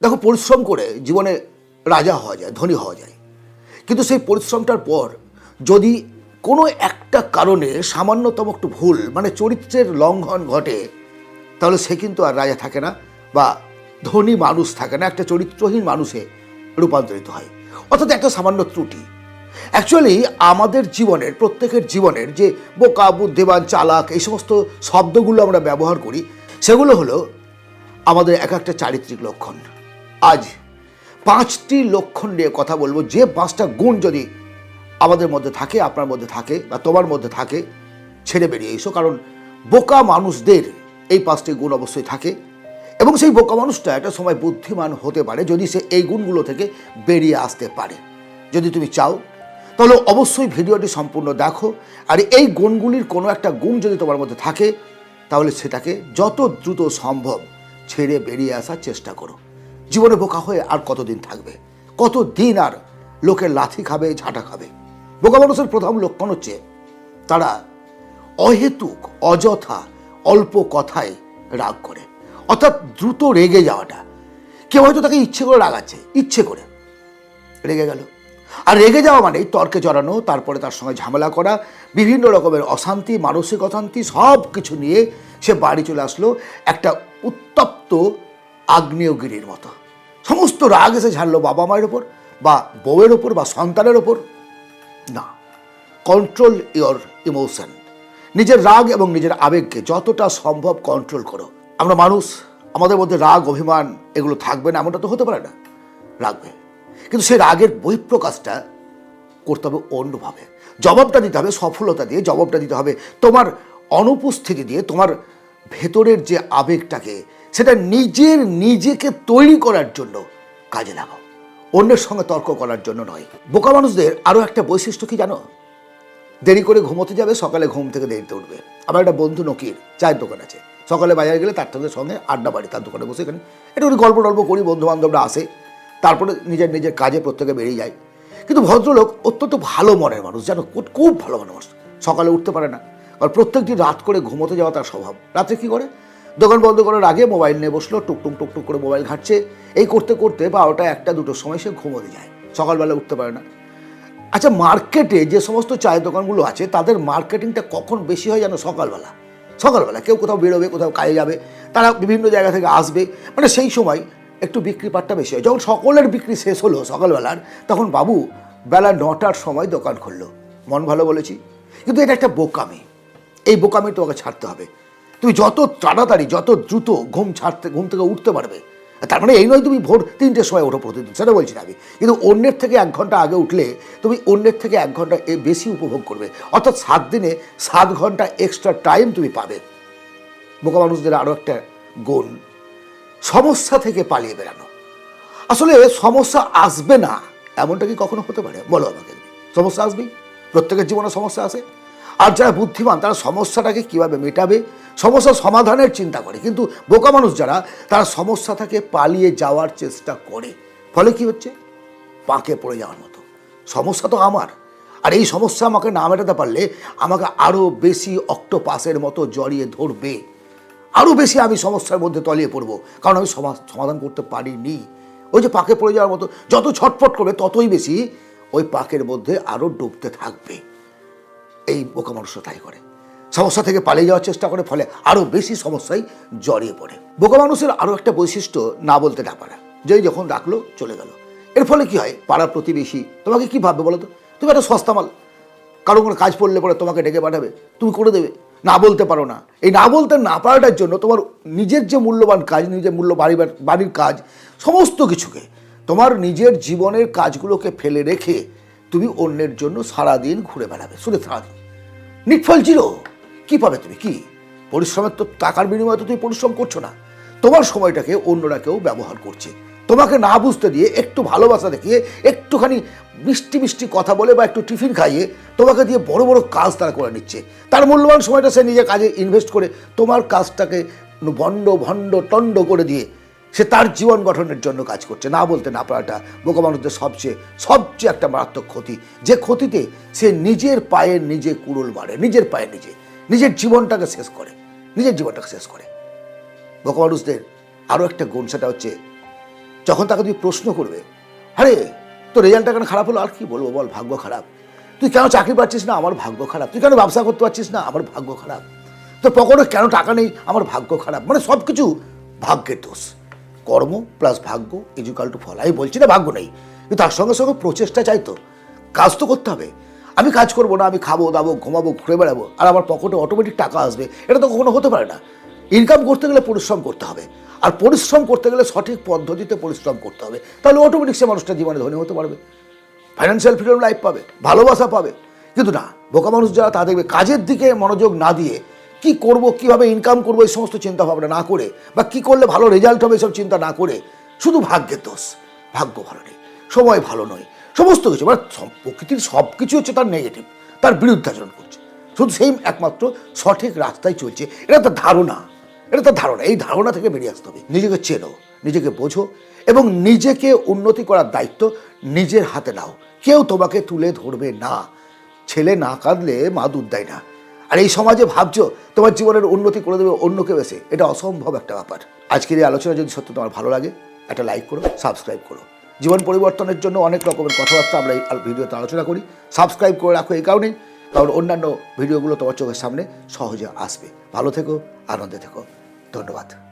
দেখো, পরিশ্রম করে জীবনে রাজা হওয়া যায়, ধনী হওয়া যায়, কিন্তু সেই পরিশ্রমটার পর যদি কোনো একটা কারণে সামান্যতম একটু ভুল, মানে চরিত্রের লঙ্ঘন ঘটে, তাহলে সে কিন্তু আর রাজা থাকে না বা ধনী মানুষ থাকে না, একটা চরিত্রহীন মানুষে রূপান্তরিত হয়। অর্থাৎ একটা সামান্য ত্রুটি। অ্যাকচুয়ালি আমাদের জীবনের, প্রত্যেকের জীবনের যে বোকা, বুদ্ধিমান, চালাক এই সমস্ত শব্দগুলো আমরা ব্যবহার করি, সেগুলো হলো আমাদের এক একটা চারিত্রিক লক্ষণ। আজ 5টি লক্ষণ নিয়ে কথা বলবো। যে 5টা গুণ যদি আমাদের মধ্যে থাকে, আপনার মধ্যে থাকে বা তোমার মধ্যে থাকে, ছেড়ে বেরিয়ে এসো। কারণ বোকা মানুষদের এই 5টি গুণ অবশ্যই থাকে, এবং সেই বোকা মানুষটা একটা সময় বুদ্ধিমান হতে পারে যদি সে এই গুণগুলো থেকে বেরিয়ে আসতে পারে। যদি তুমি চাও তাহলে অবশ্যই ভিডিওটি সম্পূর্ণ দেখো, আর এই গুণগুলির কোনো একটা গুণ যদি তোমার মধ্যে থাকে তাহলে সেটাকে যত দ্রুত সম্ভব ছেড়ে বেরিয়ে আসার চেষ্টা করো। জীবনে বোকা হয়ে আর কতদিন থাকবে? কতদিন আর লোকের লাথি খাবে, ঝাঁটা খাবে? বোকা মানুষের প্রথম লক্ষণ হচ্ছে তারা অহেতুক, অযথা, অল্প কথায় রাগ করে, অর্থাৎ দ্রুত রেগে যাওয়াটা। কেউ হয়তো তাকে ইচ্ছে করে রাগাচ্ছে, ইচ্ছে করে রেগে গেল, আর রেগে যাওয়া মানেই তর্কে জড়ানো, তারপরে তার সঙ্গে ঝামেলা করা, বিভিন্ন রকমের অশান্তি, মানসিক অশান্তি, সব কিছু নিয়ে সে বাড়ি চলে আসলো একটা উত্তপ্ত আগ্নেয়গিরির মতো। সমস্ত রাগ এসে ঝাড়লো বাবা মায়ের ওপর বা বউয়ের ওপর বা সন্তানের ওপর। না, কন্ট্রোল ইয়োর ইমোশন। নিজের রাগ এবং নিজের আবেগকে যতটা সম্ভব কন্ট্রোল করো। আমরা মানুষ, আমাদের মধ্যে রাগ, অভিমান এগুলো থাকবে না এমনটা তো হতে পারে না, রাখবে, কিন্তু সেই রাগের বহিঃপ্রকাশটা করতে হবে অন্যভাবে। জবাবটা দিতে হবে সফলতা দিয়ে, জবাবটা দিতে হবে তোমার অনুপস্থিতি দিয়ে। তোমার ভেতরের যে আবেগটাকে, সেটা নিজেকে তৈরি করার জন্য কাজে লাগাও, অন্যের সঙ্গে তর্ক করার জন্য নয়। বোকা মানুষদের আরও একটা বৈশিষ্ট্য কি জানো? দেরি করে ঘুমোতে যাবে, সকালে ঘুম থেকে দেরিতে উঠবে। আমার একটা বন্ধু নকির চায়ের দোকান আছে, সকালে বাজারে গেলে তার সঙ্গে আড্ডা বাড়ি, তার দোকানে বসে এখানে একটু গল্প টল্প করি, বন্ধু বান্ধবরা আসে, তারপরে নিজের কাজে প্রত্যেকে বেরিয়ে যায়। কিন্তু ভদ্রলোক অত্যন্ত ভালো মনের মানুষ, জানো, খুব ভালো মানুষ। সকালে উঠতে পারে না, আর প্রত্যেক দিন রাত করে ঘুমোতে যাওয়া তার স্বভাব। রাত্রে কী করে? দোকান বন্ধ করার আগে মোবাইল নিয়ে বসলো, টুকটুক করে মোবাইল ঘাঁটছে। এই করতে করতে 12টা 1টা 2টোর সময় সে ঘুমোতে যায়, সকালবেলা উঠতে পারে না। আচ্ছা, মার্কেটে যে সমস্ত চায়ের দোকানগুলো আছে তাদের মার্কেটিংটা কখন বেশি হয় জানো? সকালবেলা কেউ কোথাও বেরোবে, কোথাও কাজে যাবে, তারা বিভিন্ন জায়গা থেকে আসবে, মানে সেই সময় একটু বিক্রি পাটটা বেশি হয়। যখন সকলের বিক্রি শেষ হলো সকালবেলার, তখন বাবু বেলা 9টার সময় দোকান খুললো। মন ভালো বলেছি, কিন্তু এটা একটা বোকামি। এই বোকামি তোমাকে ছাড়তে হবে। তুমি যত তাড়াতাড়ি, যত দ্রুত ঘুম থেকে উঠতে পারবে, তার মানে এই নয় তুমি ভোর 3টের সময় ওঠো প্রতিদিন, সেটা বলছি না আমি, কিন্তু অন্যের থেকে 1 ঘন্টা আগে উঠলে তুমি অন্যের থেকে 1 ঘন্টা বেশি উপভোগ করবে, অর্থাৎ 7 দিনে 7 ঘন্টা এক্সট্রা টাইম তুমি পাবে। বোকা মানুষদের আরও একটা গুণ, সমস্যা থেকে পালিয়ে বেড়ানো। আসলে সমস্যা আসবে না এমনটা কি কখনো হতে পারে? বলো আমাকে। সমস্যা আসবেই, প্রত্যেকের জীবনে সমস্যা আসে। আর যারা বুদ্ধিমান তারা সমস্যাটাকে কীভাবে মেটাবে, সমস্যা সমাধানের চিন্তা করে। কিন্তু বোকা মানুষ যারা, তারা সমস্যা থেকে পালিয়ে যাওয়ার চেষ্টা করে। ফলে কি হচ্ছে? পাকে পড়ে যাওয়ার মতো। সমস্যা তো আমার, আর এই সমস্যা আমাকে না মেটাতে পারলে আমাকে আরও বেশি অক্টোপাসের মতো জড়িয়ে ধরবে, আরও বেশি আমি সমস্যার মধ্যে তলিয়ে পড়বো, কারণ আমি সমাধান করতে পারিনি। ওই যে পাকে পড়ে যাওয়ার মতো, যত ছটফট করবে ততই বেশি ওই পাকের মধ্যে আরও ডুবতে থাকবে। এই বোকা মানুষরা তাই করে, সমস্যা থেকে পালিয়ে যাওয়ার চেষ্টা করে, ফলে আরও বেশি সমস্যায় জড়িয়ে পড়ে। বোকা মানুষের আরও একটা বৈশিষ্ট্য, না বলতে না পারা। যেই যখন ডাকলো চলে গেল। এর ফলে কি হয়? পাড়া প্রতিবেশী তোমাকে কি ভাববে বলো তো? তুমি একটা সস্তা মাল, কারো কোনো কাজ পড়লে পরে তোমাকে ডেকে পাঠাবে, তুমি করে দেবে। না বলতে পারো না, এই না বলতে না পারাটার জন্য তোমার নিজের যে মূল্যবান কাজ, নিজের বাড়ির কাজ, সমস্ত কিছুকে, তোমার নিজের জীবনের কাজগুলোকে ফেলে রেখে তুমি অন্যের জন্য সারাদিন ঘুরে বেড়াবে, শুধু সারাদিন। নিটফল জিরো। কী পাবে তুমি? কি পরিশ্রমের তো টাকার বিনিময়ে তো তুমি পরিশ্রম করছো না, তোমার সময়টাকে অন্যরা কেউ ব্যবহার করছে। তোমাকে না বুঝতে দিয়ে, একটু ভালোবাসা দেখিয়ে, একটুখানি মিষ্টি মিষ্টি কথা বলে বা একটু টিফিন খাইয়ে তোমাকে দিয়ে বড় বড় কাজ তারা করে নিচ্ছে। তার মূল্যবান সময়টা সে নিজের কাজে ইনভেস্ট করে তোমার কাজটাকে ভণ্ড টণ্ড করে দিয়ে সে তার জীবন গঠনের জন্য কাজ করছে। না বলতে না পারাটা বোকা মানুষদের সবচেয়ে একটা মারাত্মক ক্ষতি, যে ক্ষতিতে সে নিজের পায়ে নিজে কুড়ুল মারে, নিজের জীবনটাকে শেষ করে। বোকা মানুষদের আরও একটা গুণ, সেটা হচ্ছে যখন তাকে তুমি প্রশ্ন করবে, আরে তোর রেজাল্টটা কেন খারাপ হলো, আর কি বলবো বল, ভাগ্য খারাপ। তুই কেন চাকরি পাচ্ছিস না, আমার ভাগ্য খারাপ। তুই কেন ব্যবসা করতে পারছিস না, আমার ভাগ্য খারাপ। তোর পকেটে কেন টাকা নেই, আমার ভাগ্য খারাপ। মানে সব কিছু ভাগ্যের দোষ। কর্ম প্লাস ভাগ্য ইজুকাল টু ফল। আমি বলছি না ভাগ্য নেই, কিন্তু তার সঙ্গে সঙ্গে প্রচেষ্টা চাই, তো কাজ তো করতে হবে। আমি কাজ করবো না, আমি খাবো দাবো ঘুমাবো ঘুরে বেড়াবো আর আমার পকেটে অটোমেটিক টাকা আসবে, এটা তো কখনো হতে পারে না। ইনকাম করতে গেলে পরিশ্রম করতে হবে, আর পরিশ্রম করতে গেলে সঠিক পদ্ধতিতে পরিশ্রম করতে হবে, তাহলে অটোমেটিক সে মানুষটা জীবনে ধনী হতে পারবে, ফাইন্যান্সিয়াল ফ্রিডম লাইফ পাবে, ভালোবাসা পাবে। কিন্তু না, বোকা মানুষ যারা, তা দেখবে কাজের দিকে মনোযোগ না দিয়ে কি করব, কিভাবে ইনকাম করবো এই সমস্ত চিন্তা ভাবনা না করে, বা কি করলে ভালো রেজাল্ট হবে এসব চিন্তা না করে, শুধু ভাগ্যের দোষ, ভাগ্য ভালো নেই, সময় ভালো নয়, সমস্ত কিছু মানে প্রকৃতির সব কিছু হচ্ছে তার নেগেটিভ, তার বিরুদ্ধাচরণ করছে, শুধু সেই একমাত্র সঠিক রাস্তায় চলছে। এটা তার ধারণা, এটা তার ধারণা। এই ধারণা থেকে বেরিয়ে আসতে হবে। নিজেকে চেনো, নিজেকে বোঝো এবং নিজেকে উন্নতি করার দায়িত্ব নিজের হাতে নাও। কেউ তোমাকে তুলে ধরবে না। ছেলে না কাঁদলে মা দুধ দেয় না। আর এই সমাজে ভাবছো তোমার জীবনের উন্নতি করে দেবে অন্য কেউ এসে, এটা অসম্ভব একটা ব্যাপার। আজকের এই আলোচনা যদি সত্যি তোমার ভালো লাগে, একটা লাইক করো, সাবস্ক্রাইব করো। জীবন পরিবর্তনের জন্য অনেক রকমের কথাবার্তা আমরা এই ভিডিওতে আলোচনা করি। সাবস্ক্রাইব করে রাখো এই কারণেই, কারণ অন্যান্য ভিডিওগুলো তোমার চোখের সামনে সহজে আসবে। ভালো থেকো, আনন্দে থেকো। ধন্যবাদ।